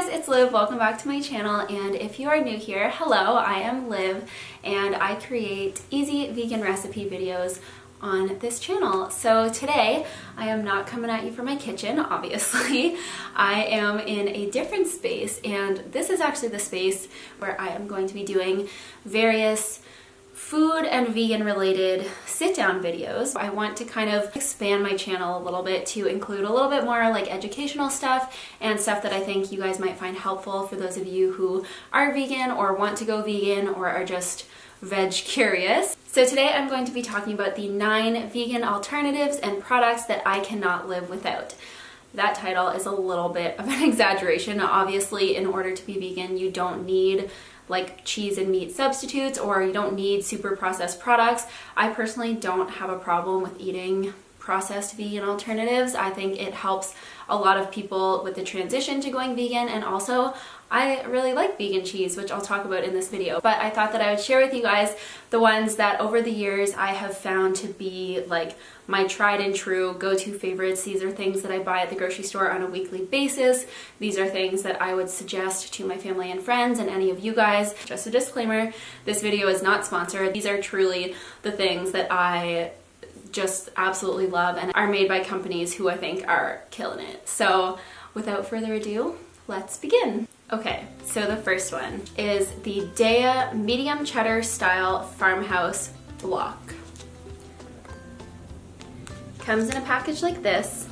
it's Liv. Welcome back to my channel, and if you are new here, hello, I am Liv and I create easy vegan recipe videos on this channel. So today I am not coming at you from my kitchen, obviously. I am in a different space, and this is actually the space where I am going to be doing various food and vegan related sit-down videos. I want to kind of expand my channel a little bit to include a little bit more like educational stuff and stuff that I think you guys might find helpful for those of you who are vegan or want to go vegan or are just veg curious. So today I'm going to be talking about the 9 vegan alternatives and products that I cannot live without. That title is a little bit of an exaggeration. Obviously, in order to be vegan, you don't need like cheese and meat substitutes, or you don't need super processed products. I personally don't have a problem with eating processed vegan alternatives. I think it helps a lot of people with the transition to going vegan, and also I really like vegan cheese, which I'll talk about in this video. But I thought that I would share with you guys the ones that over the years I have found to be like my tried and true go-to favorites. These are things that I buy at the grocery store on a weekly basis. These are things that I would suggest to my family and friends and any of you guys. Just a disclaimer, this video is not sponsored. These are truly the things that I just absolutely love and are made by companies who I think are killing it. So without further ado, let's begin. Okay, so the first one is the Daiya medium cheddar style farmhouse block. Comes in a package like this.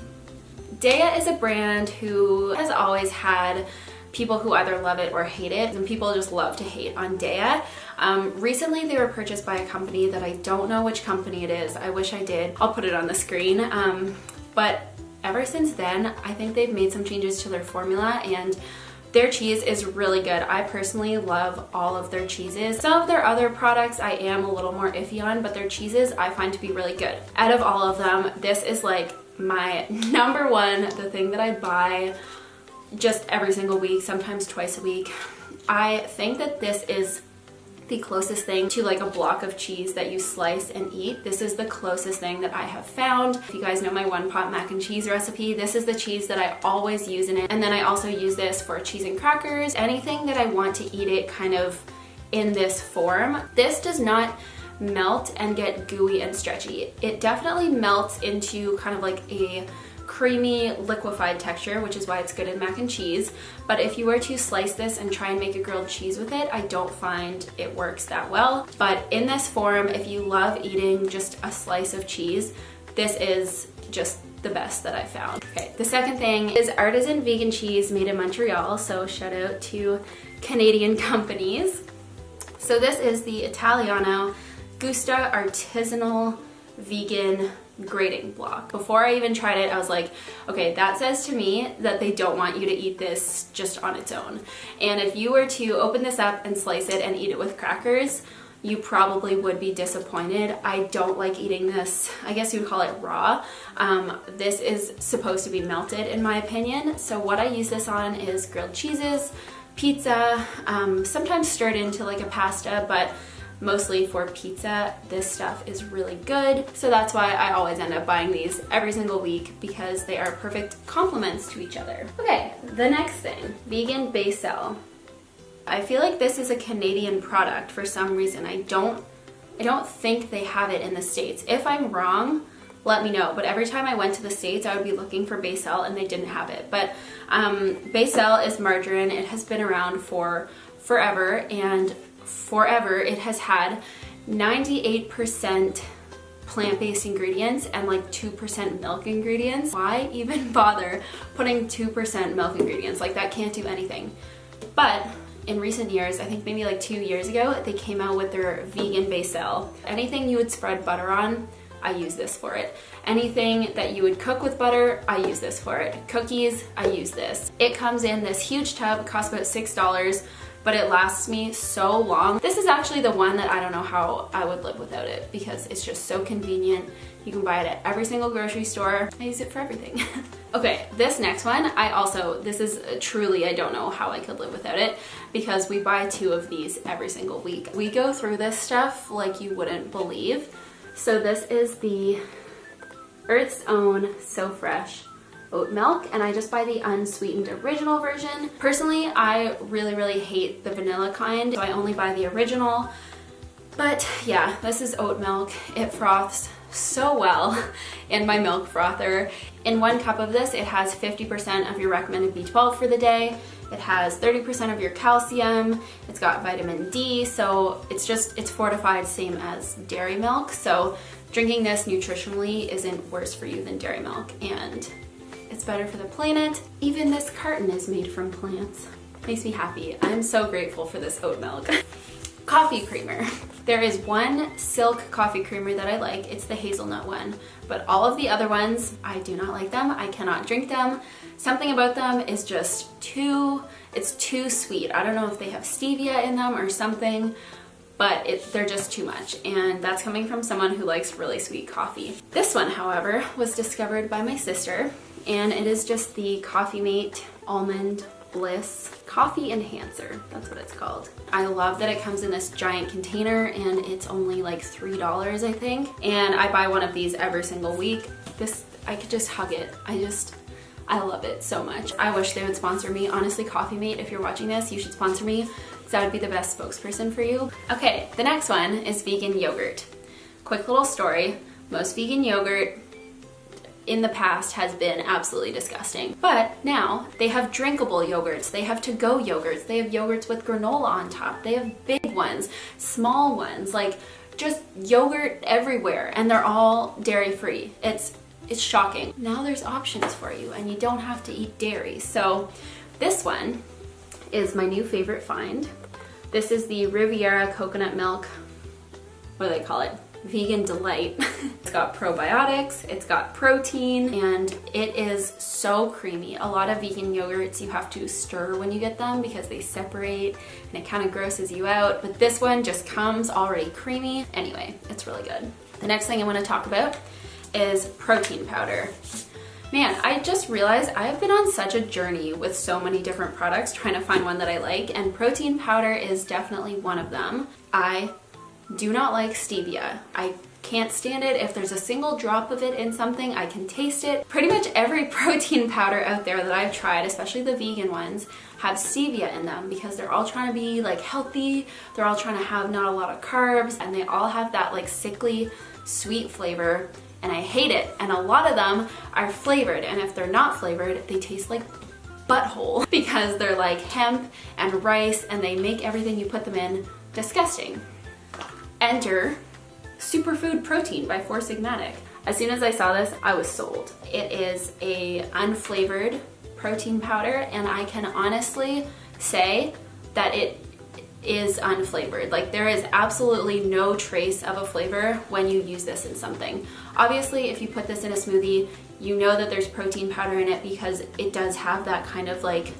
Daiya is a brand who has always had people who either love it or hate it, and people just love to hate on Daiya. Recently they were purchased by a company that I don't know which company it is. I wish I did. I'll put it on the screen. But ever since then, I think they've made some changes to their formula, and their cheese is really good. I personally love all of their cheeses. Some of their other products I am a little more iffy on, but their cheeses I find to be really good. Out of all of them, this is like my number one, the thing that I buy just every single week, sometimes twice a week. I think that this is the closest thing to like a block of cheese that you slice and eat. This is the closest thing that I have found. If you guys know my one pot mac and cheese recipe, this is the cheese that I always use in it. And then I also use this for cheese and crackers, anything that I want to eat it kind of in this form. This does not melt and get gooey and stretchy. It definitely melts into kind of like a creamy liquefied texture, which is why it's good in mac and cheese. But if you were to slice this and try and make a grilled cheese with it, I don't find it works that well. But in this form, if you love eating just a slice of cheese, this is just the best that I found. Okay, the second thing is artisan vegan cheese made in Montreal, so shout out to Canadian companies. So this is the Italiano Gusta Artisanal Vegan grating block. Before I even tried it, I was like, okay, that says to me that they don't want you to eat this just on its own. And if you were to open this up and slice it and eat it with crackers, you probably would be disappointed. I don't like eating this, I guess you would call it raw. This is supposed to be melted in my opinion. So what I use this on is grilled cheeses, pizza, sometimes stirred into like a pasta, but mostly for pizza. This stuff is really good. So that's why I always end up buying these every single week, because they are perfect complements to each other. Okay, the next thing, vegan basil. I feel like this is a Canadian product for some reason. I don't think they have it in the States. If I'm wrong, let me know. But every time I went to the States, I would be looking for basil and they didn't have it. But basil is margarine. It has been around for forever, and forever it has had 98% plant-based ingredients and like 2% milk ingredients. Why even bother putting 2% milk ingredients? Like, that can't do anything. But in recent years, I think maybe like 2 years ago, they came out with their vegan basil. Anything you would spread butter on, I use this for it. Anything that you would cook with butter, I use this for it. Cookies, I use this. It comes in this huge tub, costs about $6, but it lasts me so long. This is actually the one that I don't know how I would live without it, because it's just so convenient. You can buy it at every single grocery store. I use it for everything. Okay, this next one, this is truly, I don't know how I could live without it, because we buy 2 of these every single week. We go through this stuff like you wouldn't believe. So this is the Earth's Own So Fresh oat milk, and I just buy the unsweetened original version. Personally, I really hate the vanilla kind, so I only buy the original. But yeah, this is oat milk. It froths so well in my milk frother. In 1 cup of this, it has 50% of your recommended B12 for the day. It has 30% of your calcium. It's got vitamin D, so it's fortified, same as dairy milk. So drinking this nutritionally isn't worse for you than dairy milk, and it's better for the planet. Even this carton is made from plants. Makes me happy. I'm so grateful for this oat milk. Coffee creamer. There is one Silk coffee creamer that I like. It's the hazelnut one, but all of the other ones, I do not like them. I cannot drink them. Something about them is just it's too sweet. I don't know if they have stevia in them or something, but they're just too much, and that's coming from someone who likes really sweet coffee. This one, however, was discovered by my sister, and it is just the Coffee Mate Almond Bliss Coffee Enhancer. That's what it's called. I love that it comes in this giant container, and it's only like $3, I think, and I buy one of these every single week. I could just hug it. I love it so much. I wish they would sponsor me. Honestly, Coffee Mate, if you're watching this, you should sponsor me, because I would be the best spokesperson for you. Okay, the next one is vegan yogurt. Quick little story. Most vegan yogurt in the past has been absolutely disgusting. But now they have drinkable yogurts, they have to-go yogurts, they have yogurts with granola on top, they have big ones, small ones, like just yogurt everywhere, and they're all dairy-free. It's shocking. Now there's options for you, and you don't have to eat dairy. So this one is my new favorite find. This is the Riviera Coconut Milk, what do they call it? Vegan Delight. It's got probiotics, it's got protein, and it is so creamy. A lot of vegan yogurts you have to stir when you get them because they separate and it kind of grosses you out, but this one just comes already creamy. Anyway, it's really good. The next thing I want to talk about is protein powder. Man, I just realized I have been on such a journey with so many different products trying to find one that I like, and protein powder is definitely one of them. I do not like stevia. I can't stand it. If there's a single drop of it in something, I can taste it. Pretty much every protein powder out there that I've tried, especially the vegan ones, have stevia in them because they're all trying to be like healthy, they're all trying to have not a lot of carbs, and they all have that like sickly sweet flavor, and I hate it. And a lot of them are flavored, and if they're not flavored, they taste like butthole because they're like hemp and rice, and they make everything you put them in disgusting. Enter Superfood Protein by Four Sigmatic. As soon as I saw this, I was sold. It is a unflavored protein powder, and I can honestly say that it is unflavored. Like, there is absolutely no trace of a flavor when you use this in something. Obviously, if you put this in a smoothie, you know that there's protein powder in it because it does have that kind of like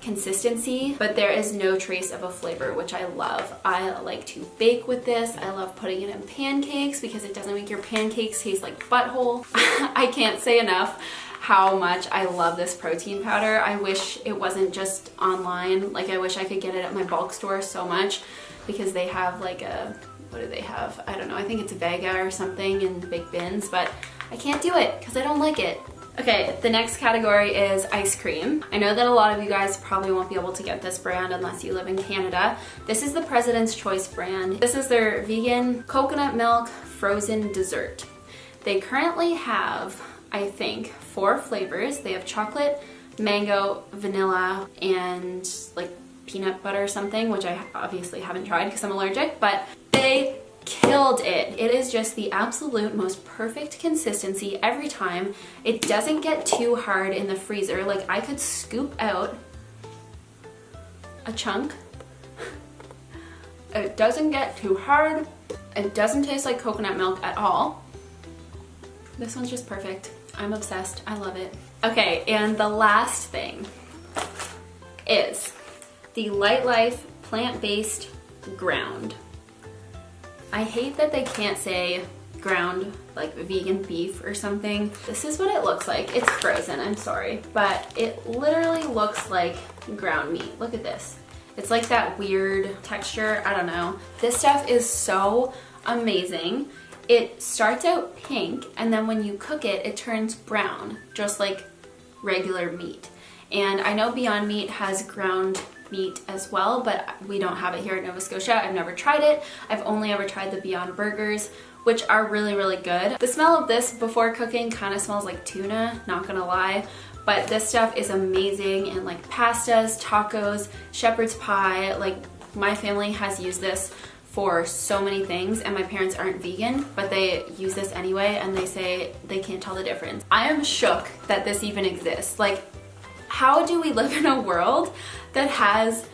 consistency, but there is no trace of a flavor, which I love. I like to bake with this. I love putting it in pancakes because it doesn't make your pancakes taste like butthole. I can't say enough how much I love this protein powder. I wish it wasn't just online. Like, I wish I could get it at my bulk store so much, because they have like a, what do they have? I don't know, I think it's Vega or something in big bins, but I can't do it because I don't like it. Okay, the next category is ice cream. I know that a lot of you guys probably won't be able to get this brand unless you live in Canada. This is the President's Choice brand. This is their vegan coconut milk frozen dessert. They currently have, I think, 4 flavors. They have chocolate, mango, vanilla, and like peanut butter or something, which I obviously haven't tried because I'm allergic, but they killed it. It is just the absolute most perfect consistency every time. It doesn't get too hard in the freezer. Like, I could scoop out a chunk. It doesn't get too hard. It doesn't taste like coconut milk at all. This one's just perfect. I'm obsessed. I love it. Okay, and the last thing is the Lightlife plant-based ground. I hate that they can't say ground like vegan beef or something. This is what it looks like. It's frozen, I'm sorry, but it literally looks like ground meat. Look at this. It's like that weird texture, I don't know. This stuff is so amazing. It starts out pink, and then when you cook it, it turns brown, just like regular meat. And I know Beyond Meat has ground meat as well, but we don't have it here in Nova Scotia. I've never tried it. I've only ever tried the Beyond Burgers, which are really, really good. The smell of this before cooking kind of smells like tuna, not gonna lie, but this stuff is amazing in like pastas, tacos, shepherd's pie. Like my family has used this for so many things, and my parents aren't vegan, but they use this anyway, and they say they can't tell the difference. I am shook that this even exists. Like, how do we live in a world that has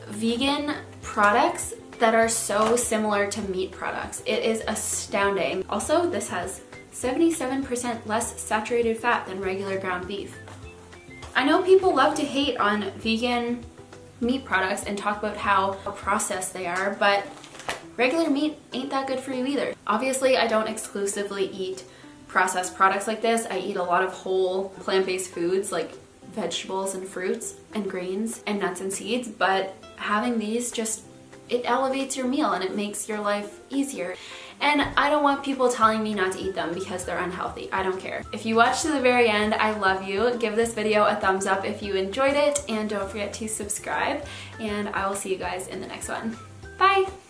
vegan products that are so similar to meat products? It is astounding. Also, this has 77% less saturated fat than regular ground beef. I know people love to hate on vegan meat products and talk about how processed they are, but regular meat ain't that good for you either. Obviously, I don't exclusively eat processed products like this. I eat a lot of whole plant-based foods like vegetables and fruits and grains and nuts and seeds, but having these just, it elevates your meal and it makes your life easier. And I don't want people telling me not to eat them because they're unhealthy. I don't care. If you watched to the very end, I love you. Give this video a thumbs up if you enjoyed it, and don't forget to subscribe, and I will see you guys in the next one. Bye!